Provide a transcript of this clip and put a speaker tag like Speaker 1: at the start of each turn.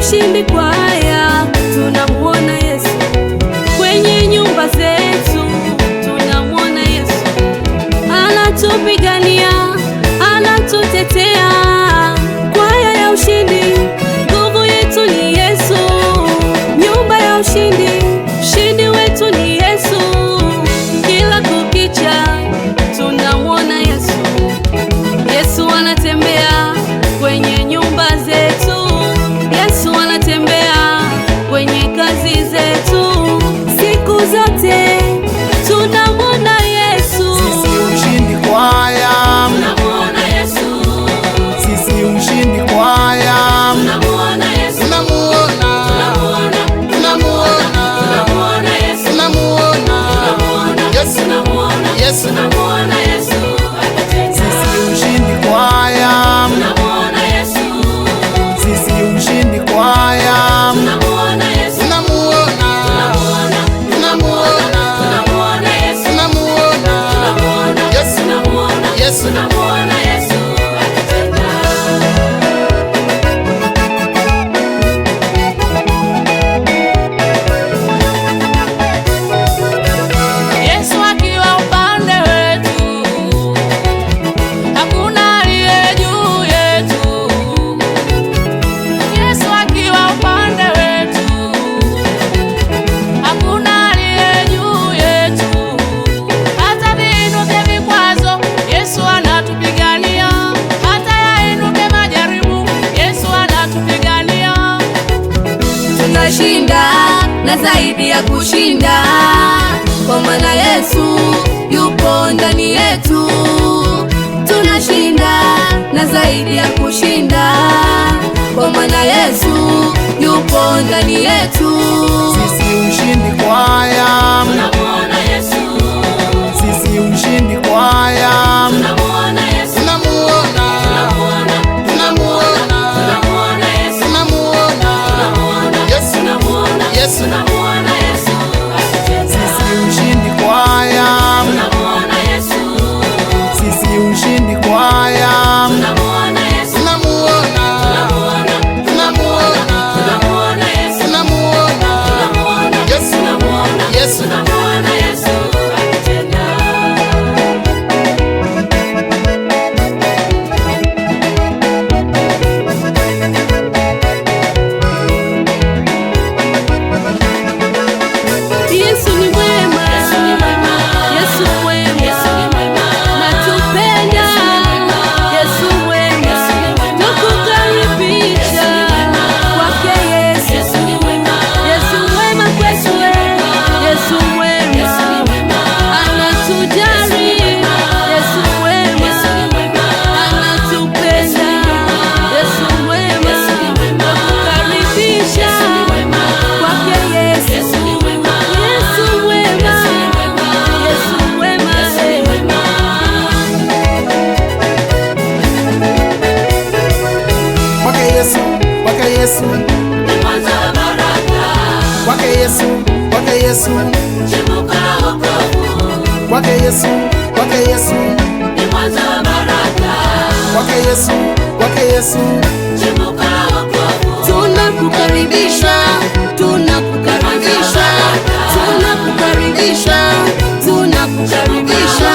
Speaker 1: ushindi kwa haya, tunamuona Yesu. Kwenye nyumba zetu tunamuona Yesu, anatupigania, anatutetea. Kwa haya ya ushindi, nguvu yetu ni Yesu. Nyumba ya ushindi, ushindi wetu ni Yesu. Kila kukicha tunamuona Yesu. Yesu anatembea kwenye nyumba zetu. Yesu anatembea kwenye kazi zetu. Siku zote tunamuona Yesu.
Speaker 2: Sisi ushindi kwa haya,
Speaker 1: tunamuona Yesu.
Speaker 2: sisi ushindi kwa haya,
Speaker 1: Tunamuona Yesu.
Speaker 2: tunamuona, tunamuona,
Speaker 1: Tunamuona Yesu.
Speaker 2: tunamuona Yesu,
Speaker 1: Tunamuona
Speaker 2: Yesu.
Speaker 1: Tunamuona Yesu akitenda.
Speaker 2: Sisi ushindi kwa haya,
Speaker 1: Tunamuona Yesu.
Speaker 2: sisi ushindi kwa haya,
Speaker 1: Tunamuona Yesu.
Speaker 2: tunamuona, tunamuona,
Speaker 1: Tunamuona Yesu.
Speaker 2: tunamuona Yesu,
Speaker 1: Tunamuona
Speaker 2: Yesu.
Speaker 1: Tunamuona Yesu akitenda. Yesu akiwa upande wetu, hakuna aliye juu yetu. Yesu akiwa upande wetu, hakuna aliye juu yetu. Hata viinuke vikwazo, Yesu anatupigania. Hata yainuke majaribu, Yesu anatupigania. Tunashinda na zaidi ya kushinda, kwa maana Yesu yupo ndani yetu. Tunashinda na zaidi ya kushinda, kwa maana Yesu yupo ndani yetu.
Speaker 2: Sisi ushindi kwa haya,
Speaker 1: Tunamuona Yesu.
Speaker 2: sisi ushindi kwa haya,
Speaker 1: Tunamuona Yesu.
Speaker 2: tunamuona, tunamuona,
Speaker 1: Tunamuona Yesu.
Speaker 2: tunamuona Yesu,
Speaker 1: Tunamuona
Speaker 2: Yesu.
Speaker 1: Tunamuona Yesu akitenda.
Speaker 2: Sisi ushindi kwa haya,
Speaker 1: Tunamuona Yesu.
Speaker 2: sisi ushindi kwa haya,
Speaker 1: Tunamuona Yesu.
Speaker 2: tunamuona, tunamuona,
Speaker 1: Tunamuona Yesu.
Speaker 2: tunamuona Yesu,
Speaker 1: Tunamuona
Speaker 2: Yesu.
Speaker 1: Tunamuona Yesu akitenda. Yesu ni mwema. Yesu ni mwema. Yesu mwema. Yesu ni mwema. Natupenda. Yesu mwema. Tukukaribisha kwake Yesu. Yesu ni mwema. Yesu mwema kwetu. Yesu mwema. Anatujali. Yesu mwema. Anatupenda. Yesu mwema. Tukukaribisha kwake Yesu. Yesu mwema. Yesu mwema.
Speaker 2: Kwake Yesu, kwake Yesu,
Speaker 1: Ni mwanzo wa baraka.
Speaker 2: kwake Yesu, kwake Yesu,
Speaker 1: Chimbuko la wokovu.
Speaker 2: kwake Yesu, kwake Yesu,
Speaker 1: Ni mwanzo wa baraka.
Speaker 2: kwake Yesu, kwake Yesu.
Speaker 1: Chimbuko la wokovu.
Speaker 2: Tunakukaribisha, tunakukaribisha, tunakukaribisha, tunakukaribisha.